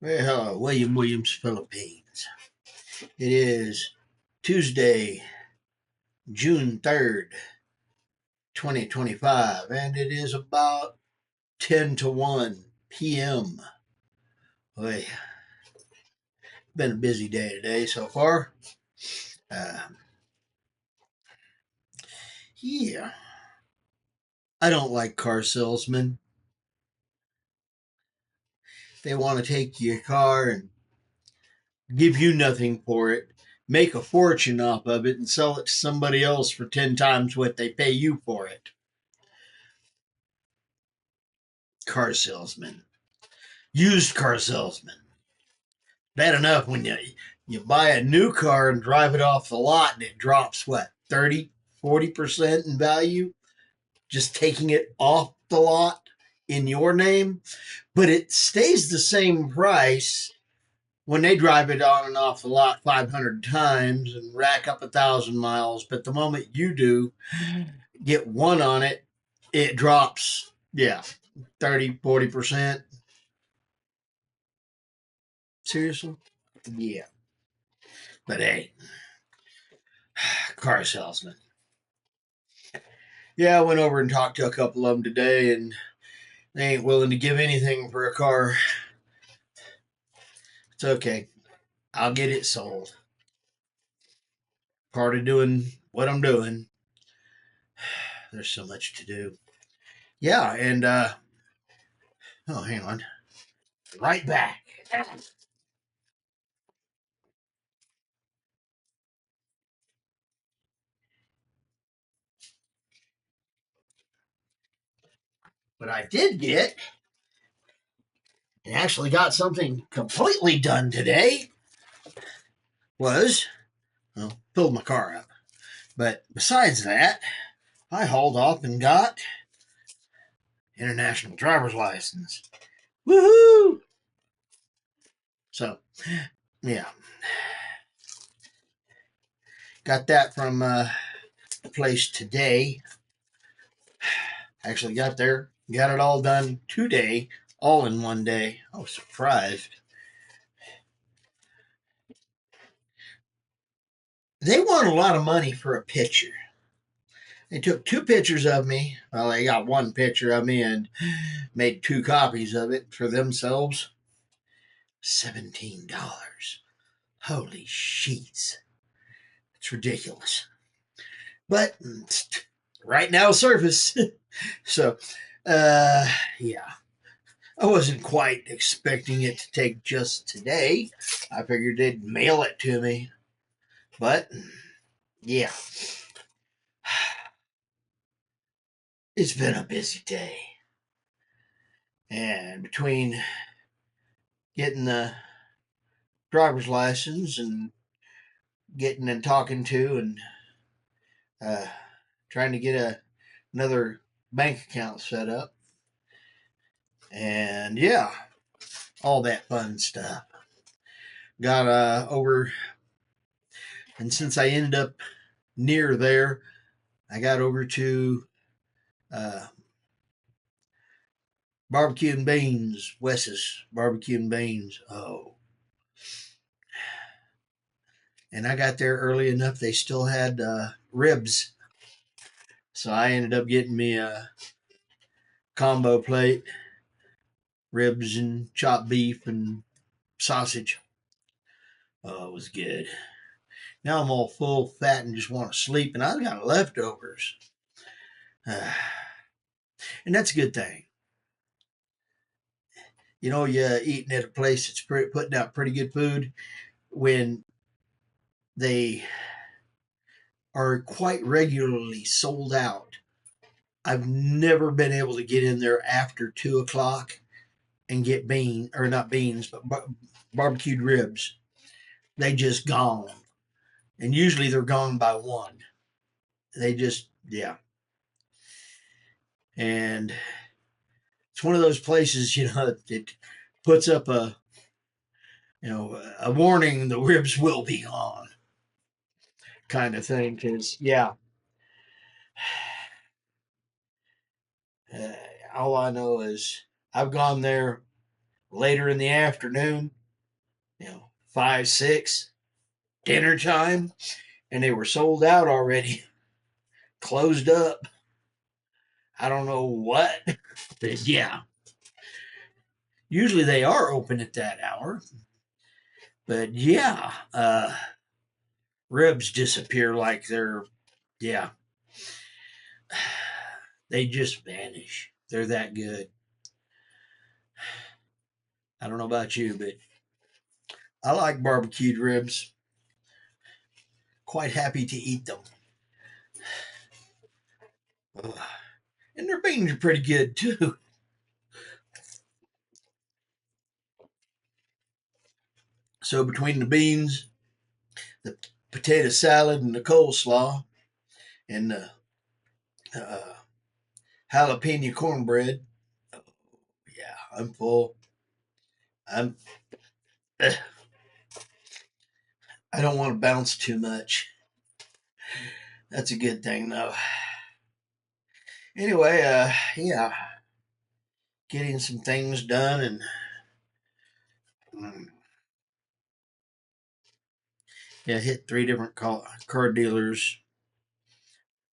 Well, hello, William Williams, Philippines. It is Tuesday, June 3rd, 2025, and it is about 10 to 1 p.m. Boy, been a busy day today so far. Uh, yeah, I don't like car salesmen. They want to take your car and give you nothing for it, make a fortune off of it, and sell it to somebody else for 10 times what they pay you for it. Car salesmen. Used car salesmen. Bad enough when you buy a new car and drive it off the lot and it drops what 30-40% in value just taking it off the lot in your name, but it stays the same price when they drive it on and off the lot 500 times and rack up 1,000 miles. But the moment you do get one on it, it drops, yeah, 30-40%. Seriously? Yeah. But hey, car salesman. Yeah, I went over and talked to a couple of them today, and they ain't willing to give anything for a car. It's okay. I'll get it sold. Part of doing what I'm doing. There's so much to do. Yeah, and oh, hang on. Right back. But I did get and actually got something completely done today. Was well, filled my car up. But besides that, I hauled off and got international driver's license. Woohoo! So, yeah, got that from the place today. Actually got there, got it all done today, all in one day. I was surprised. They want a lot of money for a picture. They took two pictures of me. Well, they got one picture of me and made two copies of it for themselves. $17. Holy sheets. It's ridiculous. But right now, surface. So, uh, yeah. I wasn't quite expecting it to take just today. I figured they'd mail it to me. But, yeah, it's been a busy day. And between getting the driver's license and getting and talking to and uh, trying to get another bank account set up, and yeah, all that fun stuff. Got over, and since I ended up near there, I got over to uh, Barbecue and Beans, Wes's Barbecue and Beans. Oh, and I got there early enough; they still had ribs, so I ended up getting me a combo plate, ribs and chopped beef and sausage. Oh, it was good. Now I'm all full, fat, and just want to sleep, and I've got leftovers. And that's a good thing. You know, you eating at a place that's putting out pretty good food when they are quite regularly sold out. I've never been able to get in there after 2 o'clock and get or not beans, but barbecued ribs. They just gone. And usually they're gone by one. They just, yeah. And it's one of those places, it puts up a warning: the ribs will be gone, kind of thing. Because yeah, uh, all I know is I've gone there later in the afternoon, 5, 6, dinner time, and they were sold out already, closed up. I don't know what, but yeah. Usually they are open at that hour, but yeah, ribs disappear like yeah, they just vanish. They're that good. I don't know about you, but I like barbecued ribs. Quite happy to eat them. Ugh. And their beans are pretty good too. So between the beans, the potato salad, and the coleslaw, and the uh, jalapeno cornbread, oh, yeah, I'm full. I'm. I don't want to bounce too much. That's a good thing, though. Anyway, yeah, getting some things done, and yeah, hit 3 different car dealers.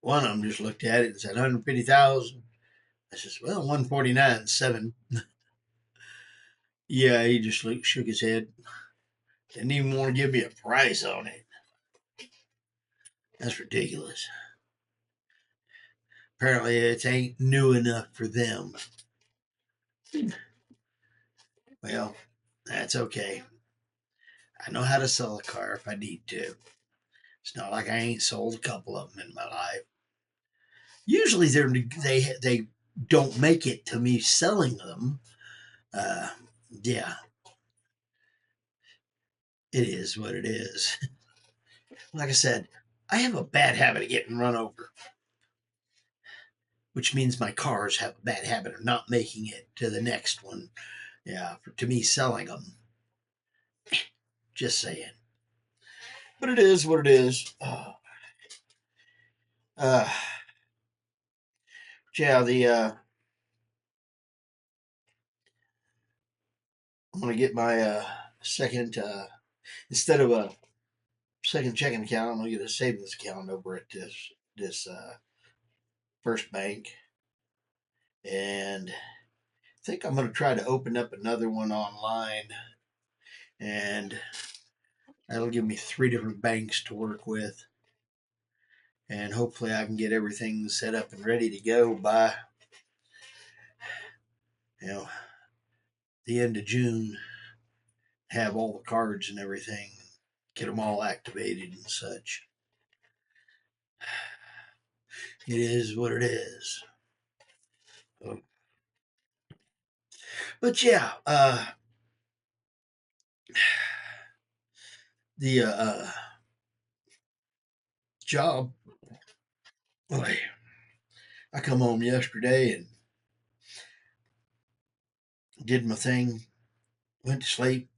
One of them just looked at it and said 150,000. I says, well, 149.7. Yeah, he just shook his head. Didn't even want to give me a price on it. That's ridiculous. Apparently, it ain't new enough for them. Well, that's okay. I know how to sell a car if I need to. It's not like I ain't sold a couple of them in my life. Usually, they don't make it to me selling them. Uh, yeah, it is what it is. Like I said, I have a bad habit of getting run over, which means my cars have a bad habit of not making it to the next one. Yeah, to me selling them. Just saying. But it is what it is. Uh, yeah, I'm gonna get my second instead of a second checking account, I'm gonna get a savings account over at this First Bank, and I think I'm gonna try to open up another one online, and that'll give me 3 different banks to work with, and hopefully I can get everything set up and ready to go by you know the end of June. Have all the cards and everything, get them all activated and such. It is what it is. But yeah, the job. Boy, I come home yesterday and did my thing, went to sleep,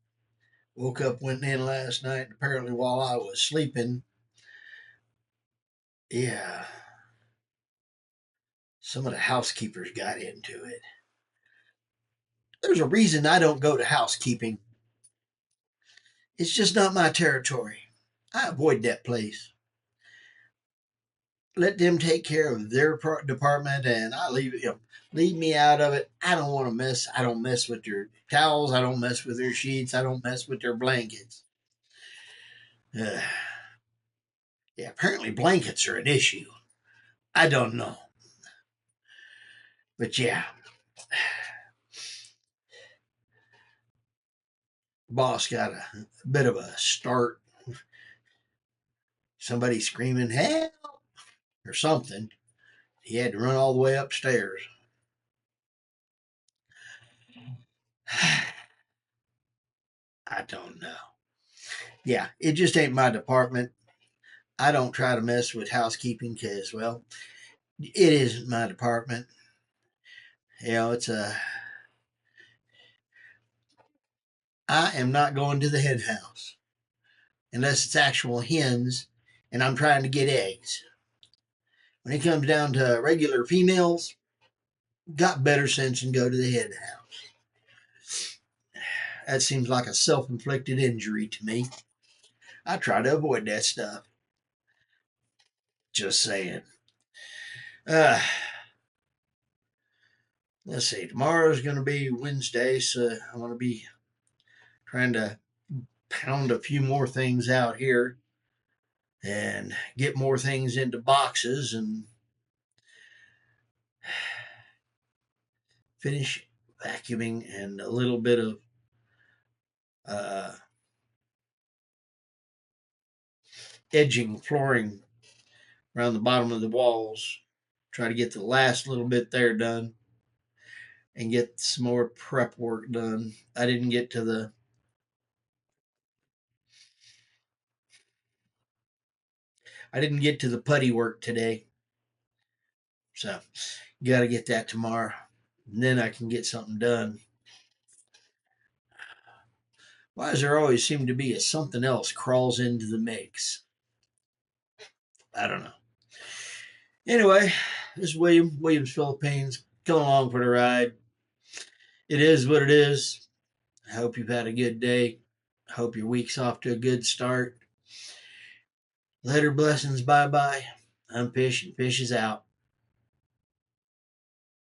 woke up, went in last night. And apparently, while I was sleeping, yeah, some of the housekeepers got into it. There's a reason I don't go to housekeeping. It's just not my territory. I avoid that place. Let them take care of their department, and I leave me out of it. I don't want to mess. I don't mess with their towels. I don't mess with their sheets. I don't mess with their blankets. Uh, yeah, apparently blankets are an issue. I don't know, but yeah, boss got a bit of a start. Somebody screaming help or something. He had to run all the way upstairs. I don't know. Yeah, it just ain't my department. I don't try to mess with housekeeping because, well, it isn't my department. It's I am not going to the hen house unless it's actual hens and I'm trying to get eggs. When it comes down to regular females, got better sense and go to the hen house. That seems like a self-inflicted injury to me. I try to avoid that stuff. Just saying. Uh, let's see. Tomorrow's going to be Wednesday, so I'm going to be trying to pound a few more things out here and get more things into boxes and finish vacuuming and a little bit of uh, edging flooring around the bottom of the walls. Try to get the last little bit there done and get some more prep work done. I didn't get to the putty work today. So got to get that tomorrow. And then I can get something done. Why does there always seem to be something else crawls into the mix? I don't know. Anyway, this is Williams Philippines, coming along for the ride. It is what it is. I hope you've had a good day. I hope your week's off to a good start. Later blessings, bye bye. I'm Fish, and Fish is out.